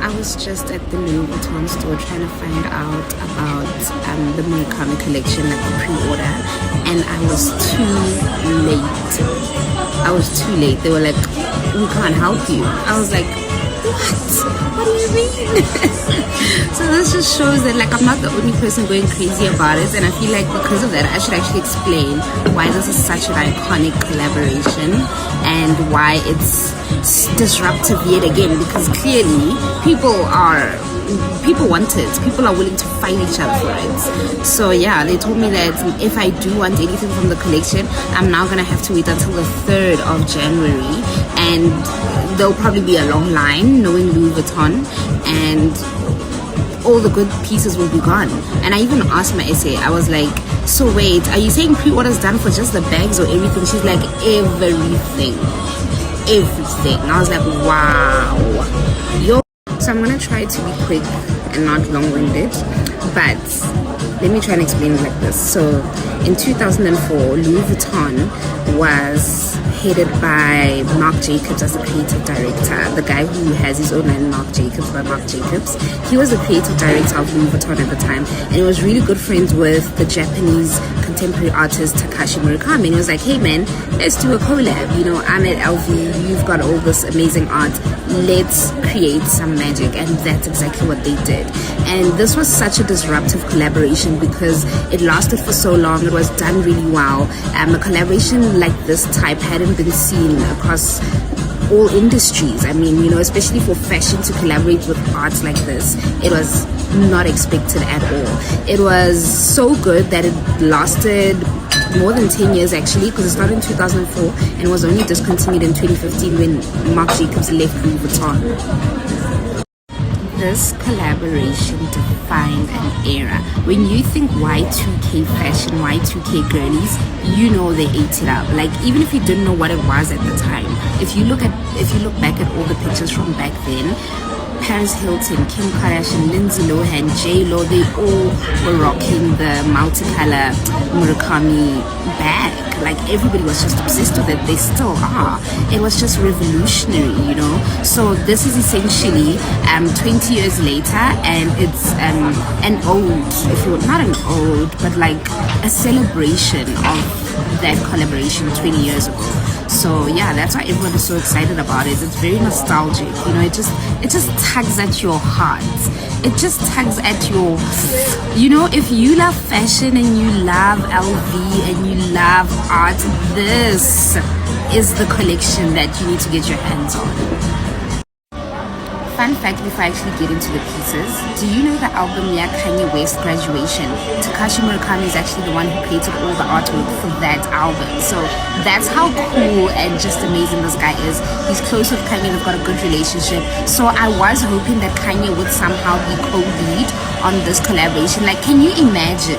I was just at the Louis Vuitton store trying to find out about the Murakami collection, like the pre-order, and I was too late. They were like, we can't help you. I was like, what do you mean? So this just shows that like I'm not the only person going crazy about it, and I feel like because of that I should actually explain why this is such an iconic collaboration and why it's disruptive yet again, because clearly people want it. People are willing to fight each other for it. So yeah, they told me that if I do want anything from the collection, I'm now gonna have to wait until the 3rd of January, and there'll probably be a long line knowing Louis Vuitton, and all the good pieces will be gone. And I even asked my essay, I was like, so wait, are you saying pre-orders done for just the bags or everything? She's like, everything. And I was like, wow. So I'm gonna try to be quick and not long-winded, but let me try and explain it like this. So in 2004, Louis Vuitton was headed by Marc Jacobs as the creative director, the guy who has his own line, Marc Jacobs by Marc Jacobs. He was the creative director of Louis Vuitton at the time, and he was really good friends with the Japanese contemporary artist Takashi Murakami. And he was like, hey man, let's do a collab. You know, I'm at LV, you've got all this amazing art, let's create some magic. And that's exactly what they did. And this was such a disruptive collaboration because it lasted for so long. It was done really well. A collaboration like this type hadn't been seen across all industries. I mean, you know, especially for fashion to collaborate with arts like this, it was not expected at all. It was so good that it lasted more than 10 years actually, because it started in 2004 and was only discontinued in 2015 when Marc Jacobs left Louis Vuitton. This collaboration defined an era. When you think Y2K fashion, Y2K girlies, you know they ate it up. Like, even if you didn't know what it was at the time, if you look back at all the pictures from back then, Paris Hilton, Kim Kardashian, Lindsay Lohan, J-Lo, they all were rocking the multicolor Murakami bag. Like, everybody was just obsessed with it. They still are. It was just revolutionary, you know. So this is essentially 20 years later, and it's an ode, if you would, not an ode, but like a celebration of that collaboration 20 years ago. So yeah, that's why everyone is so excited about it. It's very nostalgic, you know. It just tugs at your heart. It just tugs at your, you know, if you love fashion and you love LV and you love art, this is the collection that you need to get your hands on. Fun fact before I actually get into the pieces, do you know the album Kanye West Graduation? Takashi Murakami is actually the one who created all the artwork for that album. So that's how cool and just amazing this guy is. He's close with Kanye, they've got a good relationship. So I was hoping that Kanye would somehow be co-lead on this collaboration. Like, can you imagine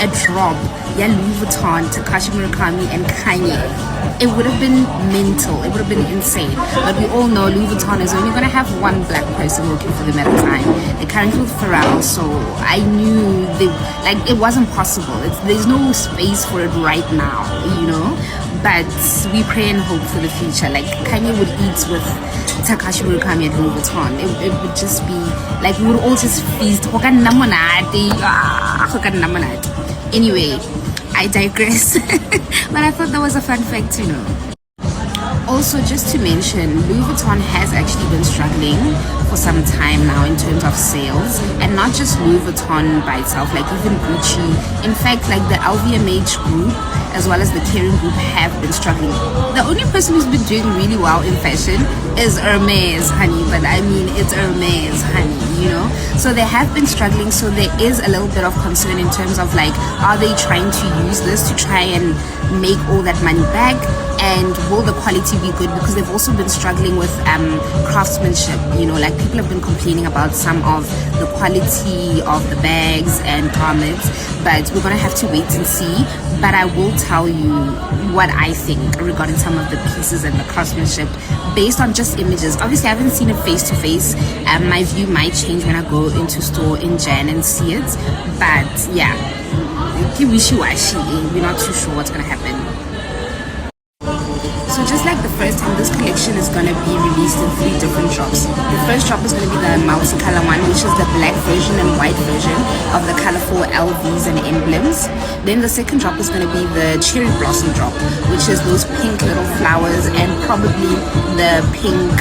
a drop, Louis Vuitton, Takashi Murakami and Kanye? It would have been mental, it would have been insane. But we all know Louis Vuitton is only going to have one black person working for them at a time. They're currently with Pharrell, so I knew it wasn't possible. There's no space for it right now, you know. But we pray and hope for the future. Like, Kanye would eat with Takashi Murakami at Louis Vuitton. It would just be like, we would all just feast. Anyway, I digress. But I thought that was a fun fact to know. Also, just to mention, Louis Vuitton has actually been struggling for some time now in terms of sales, and not just Louis Vuitton by itself, like even Gucci. In fact, like the LVMH group as well as the Kering group have been struggling. The only person who's been doing really well in fashion is Hermes, honey. But I mean, it's Hermes, honey, you know. So they have been struggling. So there is a little bit of concern in terms of like, are they trying to use this to try and make all that money back? And will the quality be good? Because they've also been struggling with craftsmanship, you know, like people have been complaining about some of the quality of the bags and garments, but we're gonna have to wait and see. But I will tell you what I think regarding some of the pieces and the craftsmanship based on just images. Obviously I haven't seen it face to face, my view might change when I go into store in Jan and see it, but yeah, wishy-washy, we're not too sure what's gonna happen. So just like the first time, this collection is going to be released in 3 different drops. The first drop is going to be the multicolor one, which is the black version and white version of the colorful LVs and emblems. Then the second drop is going to be the cherry blossom drop, which is those pink little flowers and probably the pink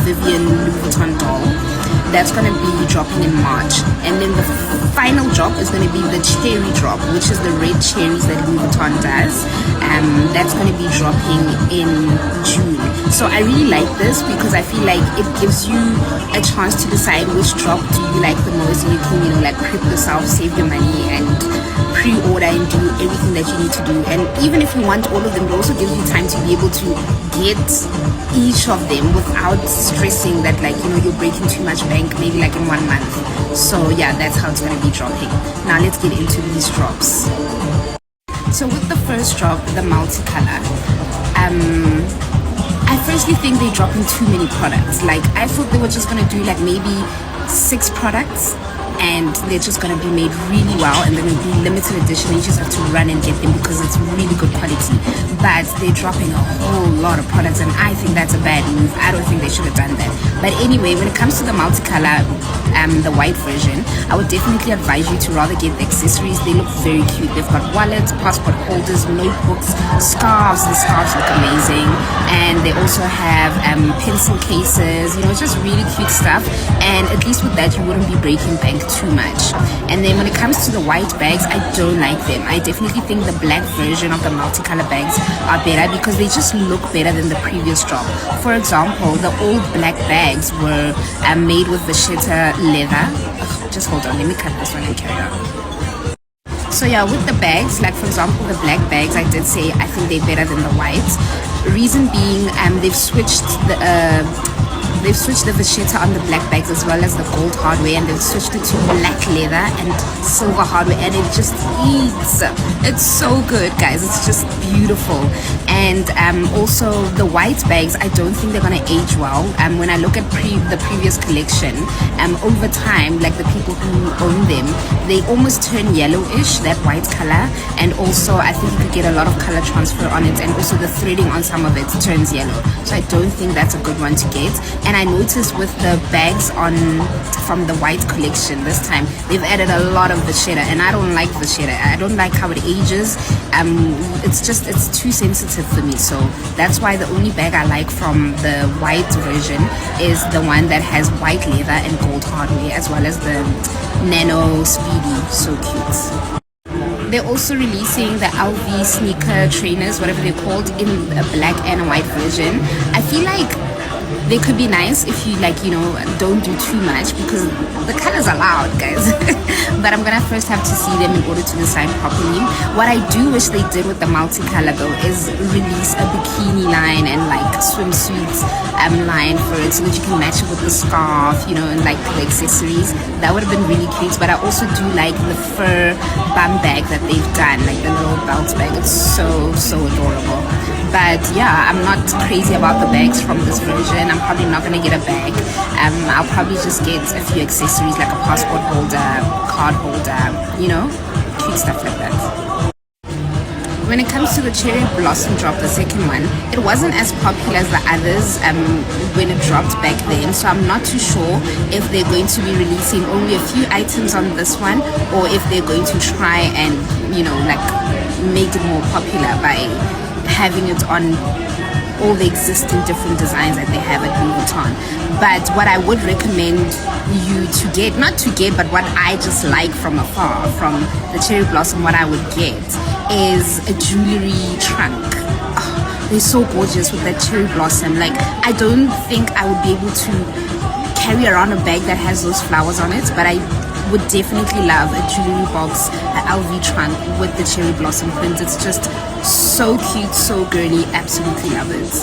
Vivian Louis Vuitton doll. That's going to be dropping in March. And then the final drop is going to be the cherry drop, which is the red cherries that Louis Vuitton does. That's going to be dropping in June. So I really like this because I feel like it gives you a chance to decide which drop do you like the most, and you can, you know, like prep yourself, save your money, and pre-order and do everything that you need to do. And even if you want all of them, it also gives you time to be able to get each of them without stressing that, like, you know, you're breaking too much bank maybe like in 1 month. So yeah, that's how it's going to be dropping. Now let's get into these drops. So with the first drop, the multicolor, I firstly think they're dropping too many products. Like, I thought they were just going to do like maybe 6 products, and they're just going to be made really well, and they're going to be limited edition, and you just have to run and get them because it's really good quality. But they're dropping a whole lot of products, and I think that's a bad move. I don't think they should have done that. But anyway, when it comes to the multicolor, the white version, I would definitely advise you to rather get the accessories. They look very cute. They've got wallets, passport holders, notebooks, scarves. The scarves look amazing, and they also have pencil cases, you know, just really cute stuff. And at least with that, you wouldn't be breaking bank too much. And then when it comes to the white bags, I don't like them. I definitely think the black version of the multicolor bags are better because they just look better than the previous drop. For example, the old black bags were made with vachetta leather. Just hold on, let me cut this one and carry on. So yeah, with the bags, like for example the black bags, I did say I think they're better than the whites. Reason being, they've switched the vachetta on the black bags as well as the gold hardware, and they've switched it to black leather and silver hardware, and it just eats. It's so good, guys. It's just beautiful. And also the white bags, I don't think they're gonna age well. When I look at the previous collection, over time, like the people who own them, they almost turn yellowish, that white color. And also I think you could get a lot of color transfer on it, and also the threading on some of it turns yellow. So I don't think that's a good one to get. And I noticed with the bags from the white collection this time, they've added a lot of vachetta, and I don't like vachetta. I don't like how it ages. It's too sensitive for me. So that's why the only bag I like from the white version is the one that has white leather and gold hardware, as well as the nano speedy. So cute. They're also releasing the LV sneaker trainers, whatever they're called, in a black and a white version. I feel like they could be nice if you, like, you know, don't do too much, because the colors are loud, guys. But I'm gonna first have to see them in order to decide properly. What I do wish they did with the multicolor though is release a bikini line and like swimsuits line for it, so that you can match it with the scarf, you know, and like the accessories. That would have been really cute. But I also do like the fur bum bag that they've done, like the little belt bag. It's so adorable. But yeah, I'm not crazy about the bags from this version. I'm probably not gonna get a bag. I'll probably just get a few accessories like a passport holder, card holder, you know, cute stuff like that. When it comes to the cherry blossom drop, the second one, it wasn't as popular as the others when it dropped back then. So I'm not too sure if they're going to be releasing only a few items on this one, or if they're going to try and, you know, like make it more popular by having it on all the existing different designs that they have at Louis Vuitton. But what I would recommend you to get, not to get, but what I just like from afar from the cherry blossom, what I would get is a jewelry trunk. Oh, they're so gorgeous with that cherry blossom. Like, I don't think I would be able to carry around a bag that has those flowers on it, but I would definitely love a jewelry box, an LV trunk with the cherry blossom print. It's just so cute, so girly. Absolutely love it.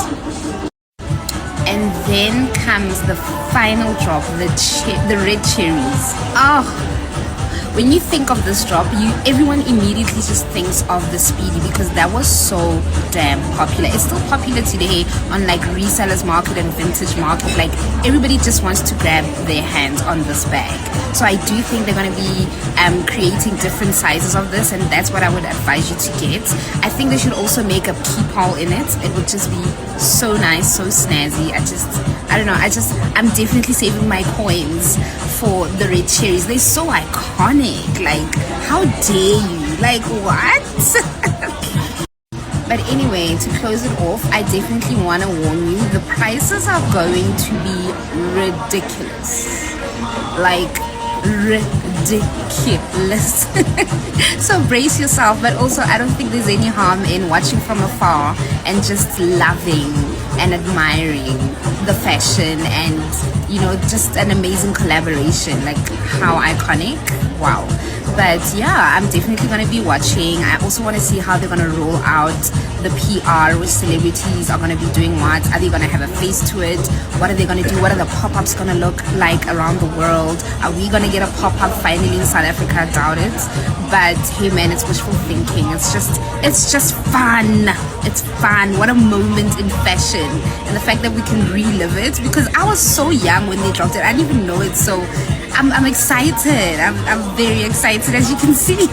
And then comes the final drop, the red cherries. Oh, when you think of this drop, everyone immediately just thinks of the Speedy, because that was so damn popular. It's still popular today on like resellers market and vintage market. Like, everybody just wants to grab their hands on this bag. So I do think they're going to be creating different sizes of this, and that's what I would advise you to get. I think they should also make a peephole in it. It would just be so nice, so snazzy. I don't know, I'm definitely saving my coins for the red cherries. They're so iconic. Like, how dare you? Like, what? But anyway, to close it off, I definitely want to warn you, the prices are going to be ridiculous. Like, ridiculous. So brace yourself. But also, I don't think there's any harm in watching from afar and just loving and admiring the fashion, and you know, just an amazing collaboration. Like, how iconic. Wow. But yeah, I'm definitely going to be watching. I also want to see how they're going to roll out the PR, which celebrities are going to be doing what. Are they going to have a face to it? What are they going to do? What are the pop-ups going to look like around the world? Are we going to get a pop-up finally in South Africa? I doubt it. But hey man, it's wishful thinking. It's just fun. It's fun. What a moment in fashion. And the fact that we can relive it, because I was so young when they dropped it. I didn't even know it. So I'm excited. I'm very excited, as you can see.